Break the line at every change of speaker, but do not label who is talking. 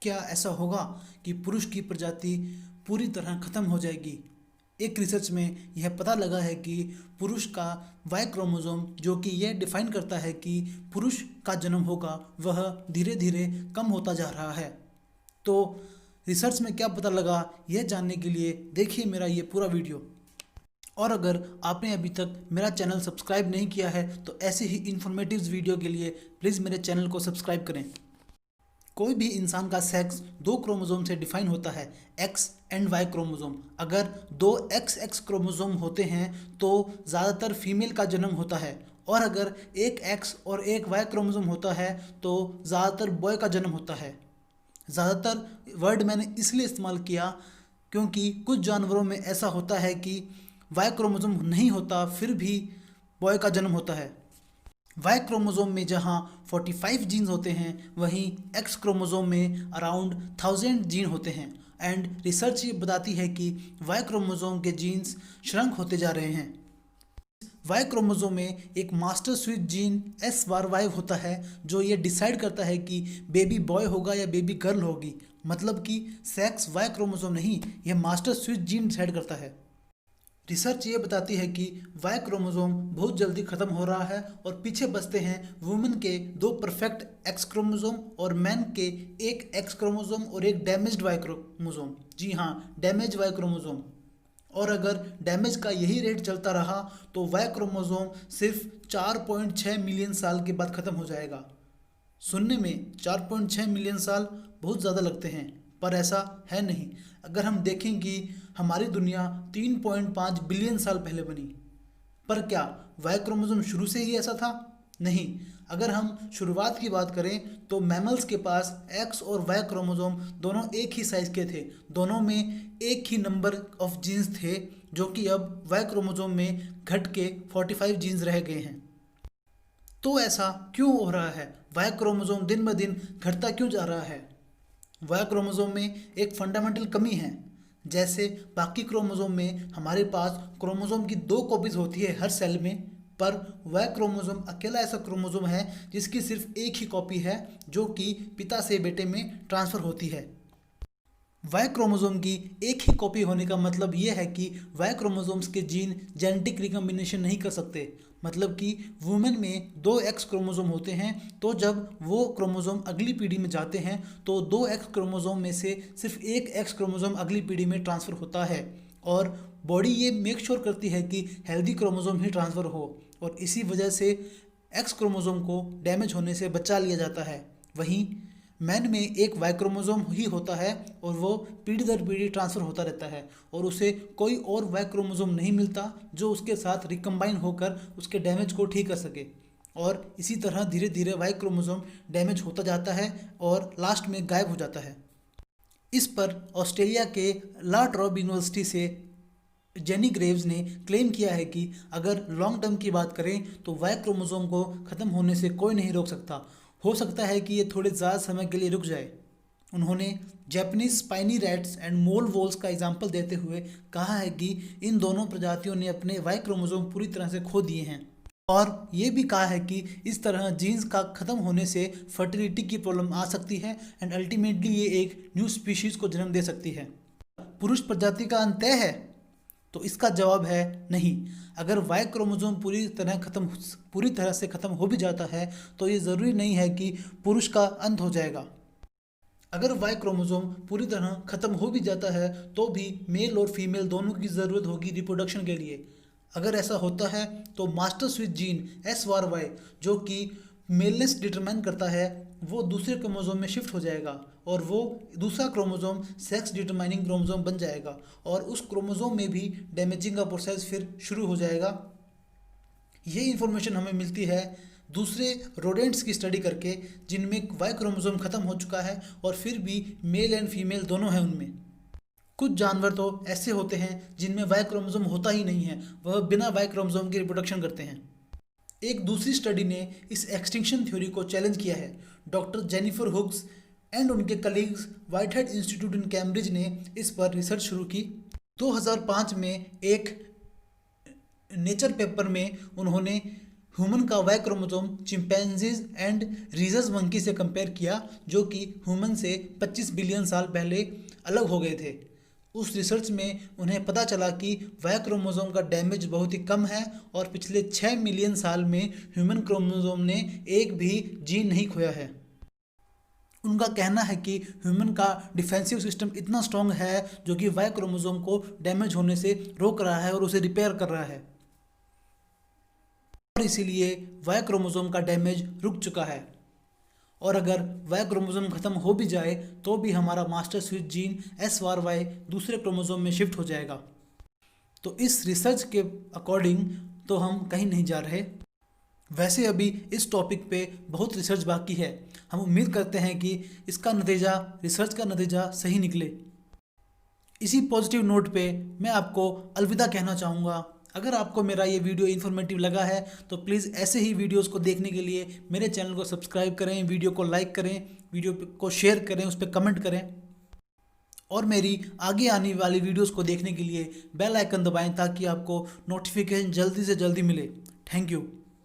क्या ऐसा होगा कि पुरुष की प्रजाति पूरी तरह खत्म हो जाएगी? एक रिसर्च में यह पता लगा है कि पुरुष का वाई क्रोमोसोम, जो कि यह डिफाइन करता है कि पुरुष का जन्म होगा, वह धीरे धीरे कम होता जा रहा है। तो रिसर्च में क्या पता लगा, यह जानने के लिए देखिए मेरा ये पूरा वीडियो। और अगर आपने अभी तक मेरा चैनल सब्सक्राइब नहीं किया है तो ऐसे ही इन्फॉर्मेटिव वीडियो के लिए प्लीज़ मेरे चैनल को सब्सक्राइब करें। कोई भी इंसान का सेक्स दो क्रोमोसोम से डिफाइन होता है, एक्स एंड वाई क्रोमोसोम। अगर दो एक्स एक्स क्रोमोसोम होते हैं तो ज़्यादातर फीमेल का जन्म होता है, और अगर एक एक्स और एक वाई क्रोमोसोम होता है तो ज़्यादातर बॉय का जन्म होता है। ज़्यादातर वर्ड मैंने इसलिए इस्तेमाल किया क्योंकि कुछ जानवरों में ऐसा होता है कि वाई क्रोमोसोम नहीं होता फिर भी बॉय का जन्म होता है। वाई क्रोमोसोम में जहाँ 45 जीन्स होते हैं, वहीं एक्स क्रोमोसोम में अराउंड 1000 जीन होते हैं। एंड रिसर्च ये बताती है कि वाई क्रोमोसोम के जीन्स श्रंक होते जा रहे हैं। वाई क्रोमोसोम में एक मास्टर स्विच जीन SY होता है, जो ये डिसाइड करता है कि बेबी बॉय होगा या बेबी गर्ल होगी। मतलब कि सेक्स वाई क्रोमोसोम नहीं, यह मास्टर स्विच जीन डिसाइड करता है। रिसर्च ये बताती है कि वाई क्रोमोसोम बहुत जल्दी खत्म हो रहा है और पीछे बचते हैं वुमेन के दो परफेक्ट एक्स क्रोमोसोम और मैन के एक एक्स क्रोमोसोम और एक डैमेज्ड वाई क्रोमोसोम। जी हाँ, डैमेज वाई क्रोमोसोम। और अगर डैमेज का यही रेट चलता रहा तो वाई क्रोमोसोम सिर्फ 4.6 मिलियन साल के बाद ख़त्म हो जाएगा। सुनने में 4.6 मिलियन साल बहुत ज़्यादा लगते हैं, पर ऐसा है नहीं। अगर हम देखें कि हमारी दुनिया 3.5 बिलियन साल पहले बनी, पर क्या वाई क्रोमोसोम शुरू से ही ऐसा था? नहीं। अगर हम शुरुआत की बात करें तो मैमल्स के पास एक्स और वाई क्रोमोसोम दोनों एक ही साइज़ के थे, दोनों में एक ही नंबर ऑफ जीन्स थे, जो कि अब वाई क्रोमोसोम में घट के 45 जीन्स रह गए हैं। तो ऐसा क्यों हो रहा है? वाई क्रोमोसोम दिन ब दिन घटता क्यों जा रहा है? वाई क्रोमोसोम में एक फंडामेंटल कमी है। जैसे बाकी क्रोमोसोम में हमारे पास क्रोमोसोम की दो कॉपीज होती है हर सेल में, पर वाई क्रोमोसोम अकेला ऐसा क्रोमोसोम है जिसकी सिर्फ एक ही कॉपी है, जो कि पिता से बेटे में ट्रांसफ़र होती है। वाई क्रोमोसोम की एक ही कॉपी होने का मतलब ये है कि वाई क्रोमोसोम्स के जीन जेनेटिक रिकम्बिनेशन नहीं कर सकते। मतलब कि वुमेन में दो एक्स क्रोमोसोम होते हैं, तो जब वो क्रोमोसोम अगली पीढ़ी में जाते हैं तो दो एक्स क्रोमोसोम में से सिर्फ एक एक्स क्रोमोसोम अगली पीढ़ी में ट्रांसफ़र होता है, और बॉडी ये मेक श्योर करती है कि हेल्दी क्रोमोसोम ही ट्रांसफ़र हो, और इसी वजह से एक्स क्रोमोसोम को डैमेज होने से बचा लिया जाता है। वहीं मैन में एक वाई क्रोमोसोम ही होता है और वो पीढ़ी दर पीढ़ी ट्रांसफ़र होता रहता है, और उसे कोई और वाई क्रोमोसोम नहीं मिलता जो उसके साथ रिकम्बाइन होकर उसके डैमेज को ठीक कर सके। और इसी तरह धीरे धीरे वाई क्रोमोसोम डैमेज होता जाता है और लास्ट में गायब हो जाता है। इस पर ऑस्ट्रेलिया के ला ट्रॉब यूनिवर्सिटी से जेनी ग्रेव्स ने क्लेम किया है कि अगर लॉन्ग टर्म की बात करें तो वाई क्रोमोसोम को ख़त्म होने से कोई नहीं रोक सकता। हो सकता है कि ये थोड़े ज़्यादा समय के लिए रुक जाए। उन्होंने Japanese spiny rats and mole voles का एग्जाम्पल देते हुए कहा है कि इन दोनों प्रजातियों ने अपने वाई क्रोमोसोम पूरी तरह से खो दिए हैं, और ये भी कहा है कि इस तरह जीन्स का ख़त्म होने से फर्टिलिटी की प्रॉब्लम आ सकती है एंड अल्टीमेटली ये एक न्यू स्पीशीज़ को जन्म दे सकती है। पुरुष प्रजाति का अंत तय है? तो इसका जवाब है नहीं। अगर वाई क्रोमोसोम पूरी तरह से ख़त्म हो भी जाता है तो ये ज़रूरी नहीं है कि पुरुष का अंत हो जाएगा। अगर वाई क्रोमोसोम पूरी तरह ख़त्म हो भी जाता है तो भी मेल और फीमेल दोनों की ज़रूरत होगी रिप्रोडक्शन के लिए। अगर ऐसा होता है तो मास्टर स्विच जीन SY, जो कि मेलनेस डिटरमाइन करता है, वो दूसरे क्रोमोसोम में शिफ्ट हो जाएगा, और वो दूसरा क्रोमोसोम सेक्स डिटरमाइनिंग क्रोमोसोम बन जाएगा, और उस क्रोमोसोम में भी डैमेजिंग का प्रोसेस फिर शुरू हो जाएगा। ये इन्फॉर्मेशन हमें मिलती है दूसरे रोडेंट्स की स्टडी करके, जिनमें वाई क्रोमोसोम ख़त्म हो चुका है और फिर भी मेल एंड फीमेल दोनों हैं उनमें। कुछ जानवर तो ऐसे होते हैं जिनमें वाई क्रोमोसोम होता ही नहीं है, वह बिना वाई क्रोमोसोम के रिप्रोडक्शन करते हैं। एक दूसरी स्टडी ने इस एक्सटिंक्शन थ्योरी को चैलेंज किया है। डॉक्टर जेनिफर हुक्स एंड उनके colleagues whitehead institute in Cambridge ने इस पर रिसर्च शुरू की। 2005 में एक नेचर पेपर में उन्होंने ह्यूमन का Y chromosome chimpanzees and rhesus monkey से कंपेयर किया, जो कि ह्यूमन से 25 बिलियन साल पहले अलग हो गए थे। उस रिसर्च में उन्हें पता चला कि वाई क्रोमोसोम का डैमेज बहुत ही कम है और पिछले 6 मिलियन साल में ह्यूमन क्रोमोसोम ने एक भी जीन नहीं खोया है। उनका कहना है कि ह्यूमन का डिफेंसिव सिस्टम इतना स्ट्रांग है जो कि वाई क्रोमोसोम को डैमेज होने से रोक रहा है और उसे रिपेयर कर रहा है, और इसीलिए वाई क्रोमोसोम का डैमेज रुक चुका है। और अगर वाई क्रोमोसोम खत्म हो भी जाए तो भी हमारा मास्टर स्विच जीन SRY दूसरे क्रोमोसोम में शिफ्ट हो जाएगा। तो इस रिसर्च के अकॉर्डिंग तो हम कहीं नहीं जा रहे। वैसे अभी इस टॉपिक पे बहुत रिसर्च बाकी है। हम उम्मीद करते हैं कि इसका नतीजा, रिसर्च का नतीजा सही निकले। इसी पॉजिटिव नोट पे मैं आपको अलविदा कहना चाहूँगा। अगर आपको मेरा ये वीडियो इन्फॉर्मेटिव लगा है तो प्लीज़ ऐसे ही वीडियोस को देखने के लिए मेरे चैनल को सब्सक्राइब करें, वीडियो को लाइक करें, वीडियो को शेयर करें, उस पर कमेंट करें, और मेरी आगे आने वाली वीडियोस को देखने के लिए बेल आइकन दबाएं ताकि आपको नोटिफिकेशन जल्दी से जल्दी मिले। Thank you.